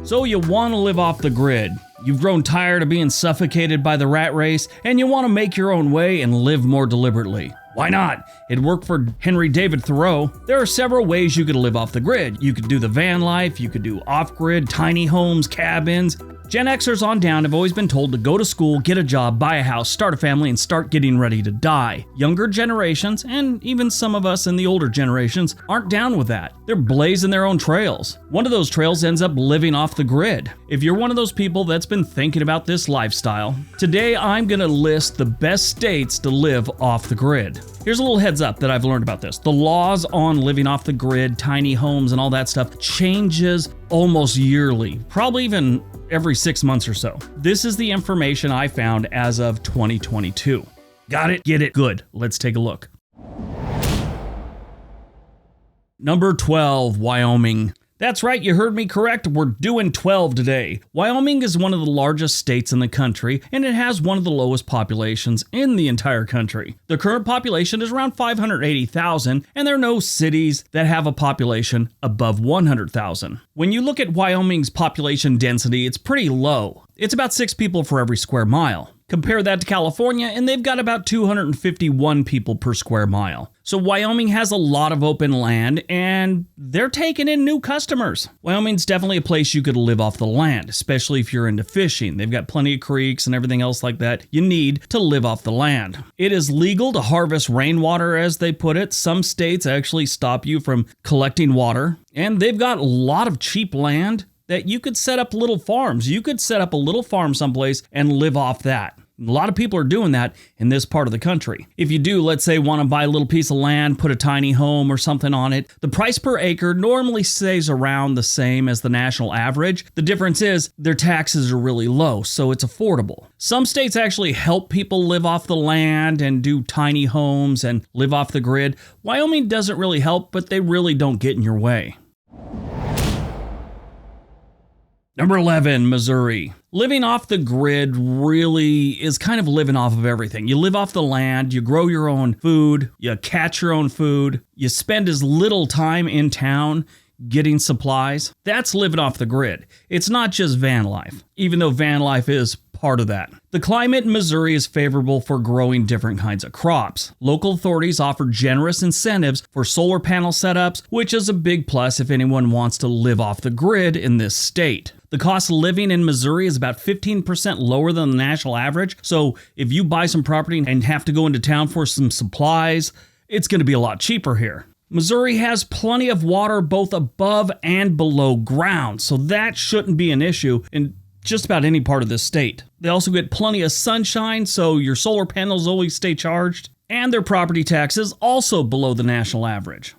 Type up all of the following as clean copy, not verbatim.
So you want to live off the grid. You've grown tired of being suffocated by the rat race, and you want to make your own way and live more deliberately. Why not? It worked for Henry David Thoreau. There are several ways you could live off the grid. You could do the van life, you could do off-grid, tiny homes, cabins. Gen-Xers on down have always been told to go to school, get a job, buy a house, start a family, and start getting ready to die. Younger generations, and even some of us in the older generations, aren't down with that. They're blazing their own trails. One of those trails ends up living off the grid. If you're one of those people that's been thinking about this lifestyle, today I'm going to list the best states to live off the grid. Here's a little heads up that I've learned about this. The laws on living off the grid, tiny homes, and all that stuff changes almost yearly, probably even every 6 months or so. This is the information I found as of 2022. Got it? Get it? Good. Let's take a look. Number 12, Wyoming. That's right, you heard me correct. We're doing 12 today. Wyoming is one of the largest states in the country, and it has one of the lowest populations in the entire country. The current population is around 580,000, and there are no cities that have a population above 100,000. When you look at Wyoming's population density, it's pretty low. It's about 6 people for every square mile. Compare that to California, and they've got about 251 people per square mile. So Wyoming has a lot of open land, and they're taking in new customers. Wyoming's definitely a place you could live off the land, especially if you're into fishing. They've got plenty of creeks and everything else like that you need to live off the land. It is legal to harvest rainwater, as they put it. Some states actually stop you from collecting water, and they've got a lot of cheap land that you could set up little farms. You could set up a little farm someplace and live off that. A lot of people are doing that in this part of the country. If you do, let's say, want to buy a little piece of land, put a tiny home or something on it, the price per acre normally stays around the same as the national average. The difference is their taxes are really low, so it's affordable. Some states actually help people live off the land and do tiny homes and live off the grid. Wyoming doesn't really help, but they really don't get in your way. Number 11, Missouri. Living off the grid really is kind of living off of everything. You live off the land, you grow your own food, you catch your own food, you spend as little time in town getting supplies. That's living off the grid. It's not just van life, even though van life is part of that. The climate in Missouri is favorable for growing different kinds of crops. Local authorities offer generous incentives for solar panel setups, which is a big plus if anyone wants to live off the grid in this state. The cost of living in Missouri is about 15% lower than the national average, so if you buy some property and have to go into town for some supplies, it's going to be a lot cheaper here. Missouri has plenty of water both above and below ground, so that shouldn't be an issue in just about any part of this state. They also get plenty of sunshine, so your solar panels always stay charged, and their property taxes also below the national average.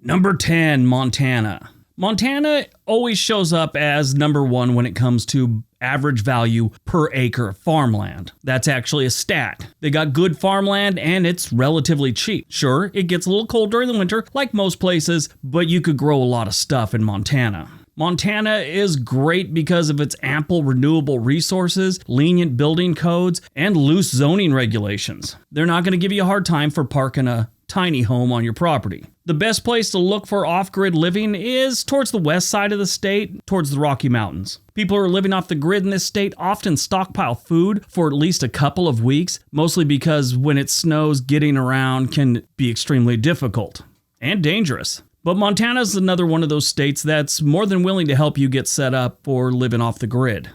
Number 10, Montana. Montana always shows up as number 1 when it comes to average value per acre of farmland. That's actually a stat. They got good farmland and it's relatively cheap. Sure, it gets a little cold during the winter, like most places, but you could grow a lot of stuff in Montana. Montana is great because of its ample renewable resources, lenient building codes, and loose zoning regulations. They're not going to give you a hard time for parking a tiny home on your property. The best place to look for off-grid living is towards the west side of the state, towards the Rocky Mountains. People who are living off the grid in this state often stockpile food for at least a couple of weeks, mostly because when it snows, getting around can be extremely difficult and dangerous. But Montana is another one of those states that's more than willing to help you get set up for living off the grid.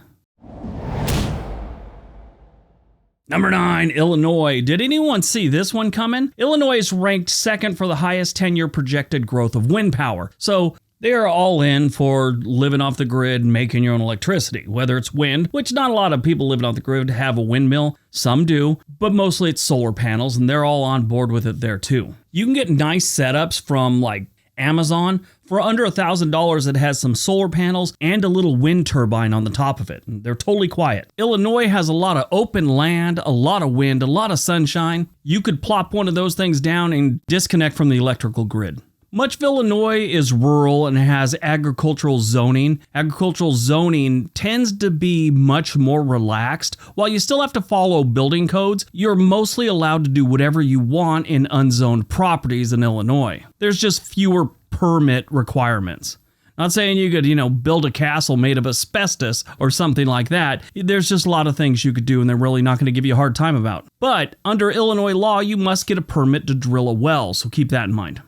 Number 9, Illinois. Did anyone see this one coming? Illinois is ranked second for the highest 10-year projected growth of wind power. So they are all in for living off the grid and making your own electricity, whether it's wind, which not a lot of people living off the grid have a windmill. Some do, but mostly it's solar panels, and they're all on board with it there too. You can get nice setups from like Amazon for under $1,000 that has some solar panels and a little wind turbine on the top of it. They're totally quiet. Illinois has a lot of open land, a lot of wind, a lot of sunshine. You could plop one of those things down and disconnect from the electrical grid. Much of Illinois is rural and has agricultural zoning. Agricultural zoning tends to be much more relaxed. While you still have to follow building codes, you're mostly allowed to do whatever you want in unzoned properties in Illinois. There's just fewer permit requirements. Not saying you could, build a castle made of asbestos or something like that. There's just a lot of things you could do and they're really not going to give you a hard time about. But under Illinois law, you must get a permit to drill a well, so keep that in mind.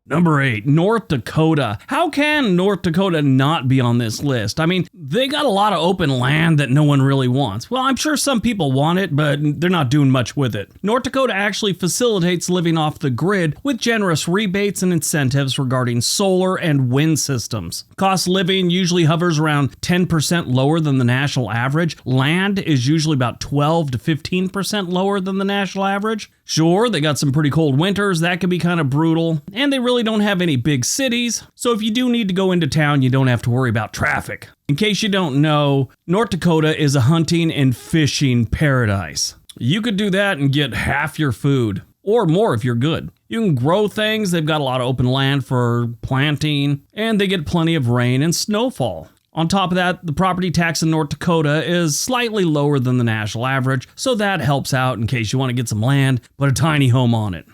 Number 8, North Dakota. How can North Dakota not be on this list? I mean, they got a lot of open land that no one really wants. Well, I'm sure some people want it, but they're not doing much with it. North Dakota actually facilitates living off the grid with generous rebates and incentives regarding solar and wind systems. Cost of living usually hovers around 10% lower than the national average. Land is usually about 12 to 15% lower than the national average. Sure, they got some pretty cold winters, that can be kind of brutal, and they really don't have any big cities, so if you do need to go into town, you don't have to worry about traffic. In case you don't know, North Dakota is a hunting and fishing paradise. You could do that and get half your food, or more if you're good. You can grow things, they've got a lot of open land for planting, and they get plenty of rain and snowfall. On top of that, the property tax in North Dakota is slightly lower than the national average, so that helps out in case you want to get some land, put a tiny home on it.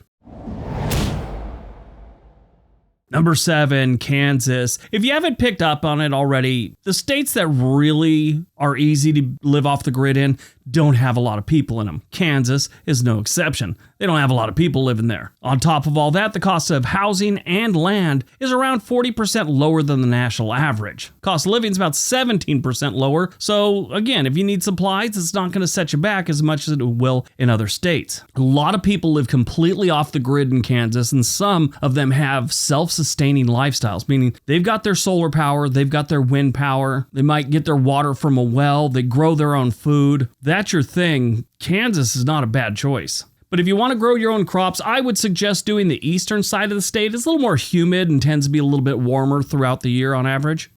Number 7, Kansas. If you haven't picked up on it already, the states that really are easy to live off the grid in don't have a lot of people in them. Kansas is no exception. They don't have a lot of people living there. On top of all that, the cost of housing and land is around 40% lower than the national average. Cost of living is about 17% lower. So again, if you need supplies, it's not going to set you back as much as it will in other states. A lot of people live completely off the grid in Kansas, and some of them have self-sustaining lifestyles, meaning they've got their solar power, they've got their wind power, they might get their water from a well, they grow their own food. That's your thing. Kansas is not a bad choice. But if you want to grow your own crops, I would suggest doing the eastern side of the state. It's a little more humid and tends to be a little bit warmer throughout the year on average.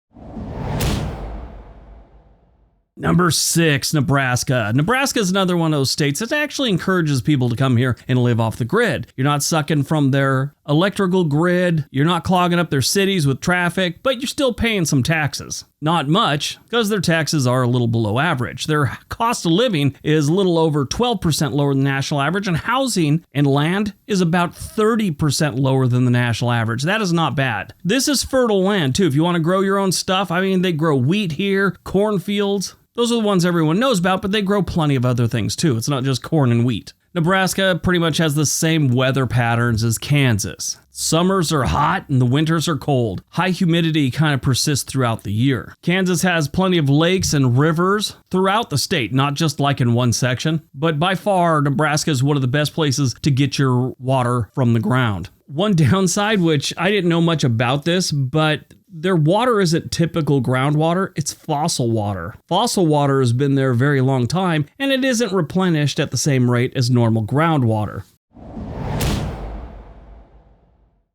Number 6, Nebraska. Nebraska is another one of those states that actually encourages people to come here and live off the grid. You're not sucking from their electrical grid, you're not clogging up their cities with traffic, but you're still paying some taxes. Not much, because their taxes are a little below average. Their cost of living is a little over 12% lower than the national average, and housing and land is about 30% lower than the national average. That is not bad. This is fertile land, too. If you want to grow your own stuff, I mean, they grow wheat here, cornfields. Those are the ones everyone knows about, but they grow plenty of other things, too. It's not just corn and wheat. Nebraska pretty much has the same weather patterns as Kansas. Summers are hot and the winters are cold. High humidity kind of persists throughout the year. Kansas has plenty of lakes and rivers throughout the state, not just like in one section. But by far, Nebraska is one of the best places to get your water from the ground. One downside, which I didn't know much about this, but their water isn't typical groundwater, it's fossil water. Fossil water has been there a very long time, and it isn't replenished at the same rate as normal groundwater.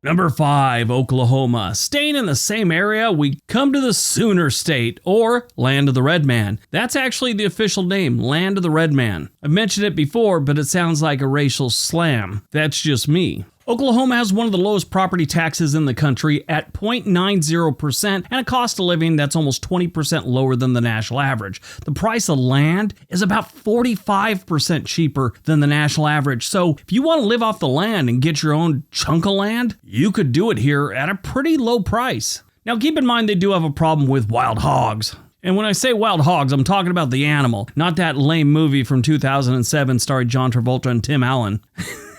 Number 5, Oklahoma. Staying in the same area, we come to the Sooner State, or Land of the Red Man. That's actually the official name, Land of the Red Man. I've mentioned it before, but it sounds like a racial slam. That's just me. Oklahoma has one of the lowest property taxes in the country at 0.90% and a cost of living that's almost 20% lower than the national average. The price of land is about 45% cheaper than the national average. So if you want to live off the land and get your own chunk of land, you could do it here at a pretty low price. Now keep in mind they do have a problem with wild hogs. And when I say wild hogs, I'm talking about the animal, not that lame movie from 2007 starring John Travolta and Tim Allen.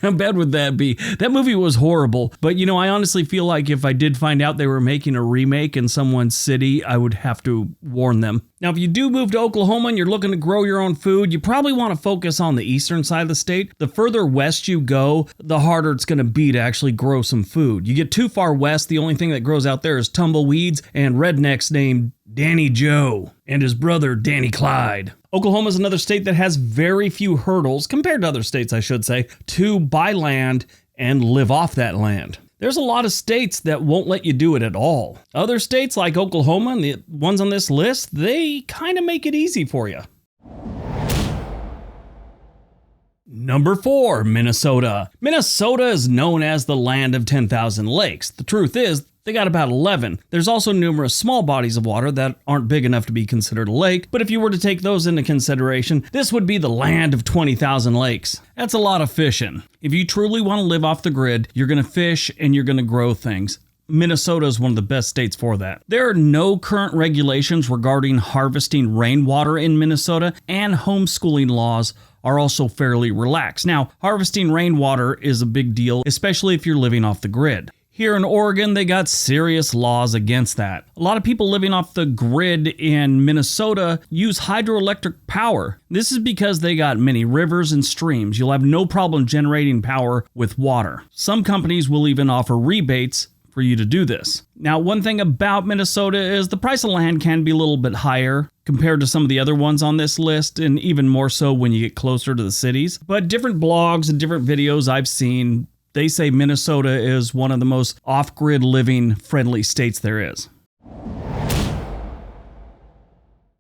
How bad would that be? That movie was horrible, but I honestly feel like if I did find out they were making a remake in someone's city, I would have to warn them. Now, if you do move to Oklahoma and you're looking to grow your own food, you probably want to focus on the eastern side of the state. The further west you go, the harder it's going to be to actually grow some food. You get too far west, the only thing that grows out there is tumbleweeds and rednecks named Danny Joe and his brother Danny Clyde. Oklahoma is another state that has very few hurdles, compared to other states I should say, to buy land and live off that land. There's a lot of states that won't let you do it at all. Other states like Oklahoma and the ones on this list, they kind of make it easy for you. Number 4, Minnesota. Minnesota is known as the land of 10,000 lakes. The truth is, They got about 11. There's also numerous small bodies of water that aren't big enough to be considered a lake, but if you were to take those into consideration, this would be the land of 20,000 lakes. That's a lot of fishing. If you truly want to live off the grid, you're going to fish and you're going to grow things. Minnesota is one of the best states for that. There are no current regulations regarding harvesting rainwater in Minnesota, and homeschooling laws are also fairly relaxed. Now, harvesting rainwater is a big deal, especially if you're living off the grid. Here in Oregon, they got serious laws against that. A lot of people living off the grid in Minnesota use hydroelectric power. This is because they got many rivers and streams. You'll have no problem generating power with water. Some companies will even offer rebates for you to do this. Now, one thing about Minnesota is the price of land can be a little bit higher compared to some of the other ones on this list, and even more so when you get closer to the cities. But different blogs and different videos I've seen, they say Minnesota is one of the most off-grid living friendly states there is.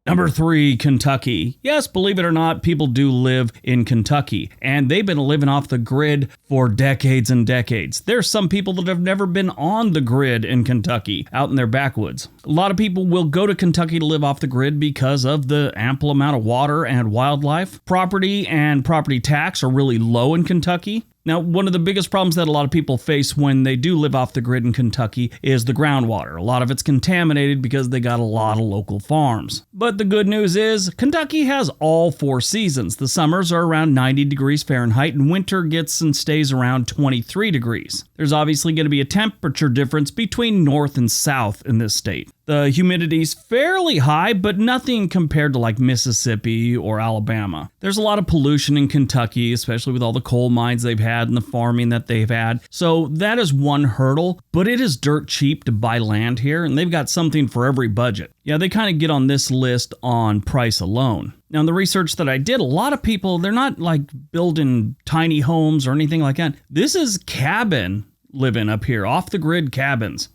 Number 3, Kentucky. Yes, believe it or not, people do live in Kentucky, and they've been living off the grid for decades and decades. There's some people that have never been on the grid in Kentucky, out in their backwoods. A lot of people will go to Kentucky to live off the grid because of the ample amount of water and wildlife. Property and property tax are really low in Kentucky. Now, one of the biggest problems that a lot of people face when they do live off the grid in Kentucky is the groundwater. A lot of it's contaminated because they got a lot of local farms. But the good news is Kentucky has all 4 seasons. The summers are around 90 degrees Fahrenheit and winter gets and stays around 23 degrees. There's obviously going to be a temperature difference between north and south in this state. The humidity's fairly high, but nothing compared to like Mississippi or Alabama. There's a lot of pollution in Kentucky, especially with all the coal mines they've had and the farming that they've had. So that is one hurdle, but it is dirt cheap to buy land here, and they've got something for every budget. Yeah, they kind of get on this list on price alone. Now, in the research that I did, a lot of people, they're not like building tiny homes or anything like that. This is cabin living up here, off the grid cabins.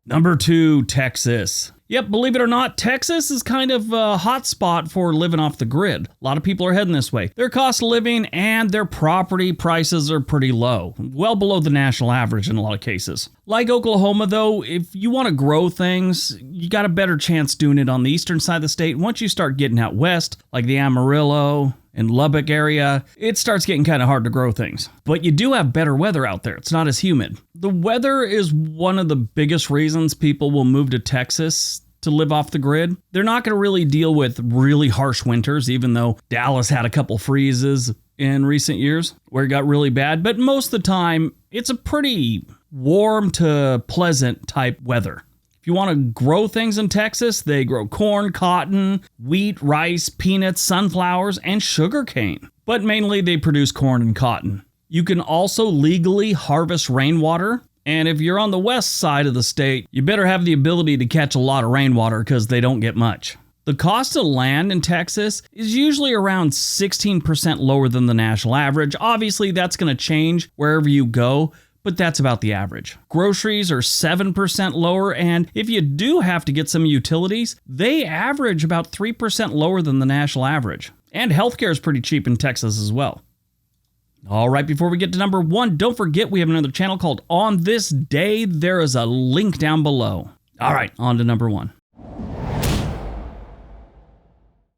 Number 2, Texas. Yep, believe it or not, Texas is kind of a hot spot for living off the grid. A lot of people are heading this way. Their cost of living and their property prices are pretty low, well below the national average in a lot of cases. Like Oklahoma, though, if you want to grow things, you got a better chance doing it on the eastern side of the state. Once you start getting out west, like the Amarillo and Lubbock area, it starts getting kind of hard to grow things. But you do have better weather out there. It's not as humid. The weather is one of the biggest reasons people will move to Texas to live off the grid. They're not going to really deal with really harsh winters, even though Dallas had a couple freezes in recent years where it got really bad. But most of the time, it's a pretty warm to pleasant type weather. If you want to grow things in Texas, they grow corn, cotton, wheat, rice, peanuts, sunflowers, and sugarcane. But mainly they produce corn and cotton. You can also legally harvest rainwater. And if you're on the west side of the state, you better have the ability to catch a lot of rainwater because they don't get much. The cost of land in Texas is usually around 16% lower than the national average. Obviously, that's going to change wherever you go, but that's about the average. Groceries are 7% lower, and if you do have to get some utilities, they average about 3% lower than the national average. And healthcare is pretty cheap in Texas as well. All right, before we get to number 1, don't forget we have another channel called On This Day. There is a link down below. All right, on to number 1.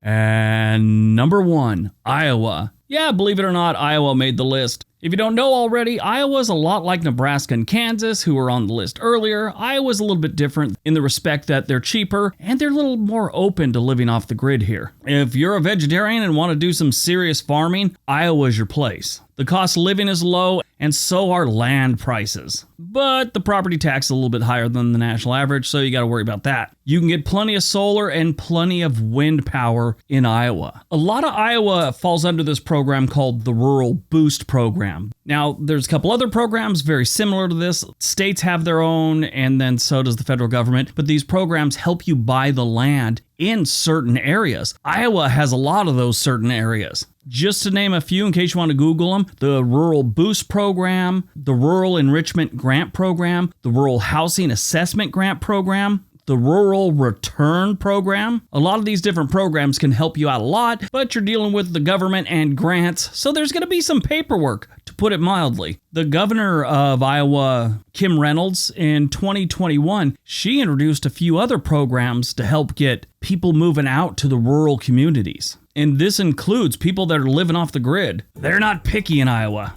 And number 1, Iowa. Yeah, believe it or not, Iowa made the list. If you don't know already, Iowa's a lot like Nebraska and Kansas, who were on the list earlier. Iowa's a little bit different in the respect that they're cheaper and they're a little more open to living off the grid here. If you're a vegetarian and want to do some serious farming, Iowa's your place. The cost of living is low, and so are land prices. But the property tax is a little bit higher than the national average, so you got to worry about that. You can get plenty of solar and plenty of wind power in Iowa. A lot of Iowa falls under this program called the Rural Boost Program. Now, there's a couple other programs very similar to this. States have their own, and then so does the federal government. But these programs help you buy the land in certain areas. Iowa has a lot of those certain areas. Just to name a few, in case you want to Google them, the Rural Boost Program, the Rural Enrichment Grant Program, the Rural Housing Assessment Grant Program, the the Rural Return Program. A lot of these different programs can help you out a lot, but you're dealing with the government and grants, so there's going to be some paperwork, to put it mildly. The governor of Iowa, Kim Reynolds, in 2021, she introduced a few other programs to help get people moving out to the rural communities. And this includes people that are living off the grid. They're not picky in Iowa.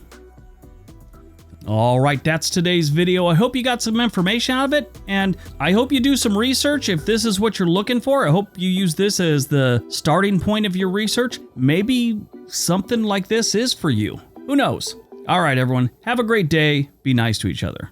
All right, that's today's video. I hope you got some information out of it, and I hope you do some research if this is what you're looking for. I hope you use this as the starting point of your research. Maybe something like this is for you. Who knows? All right, everyone, have a great day. Be nice to each other.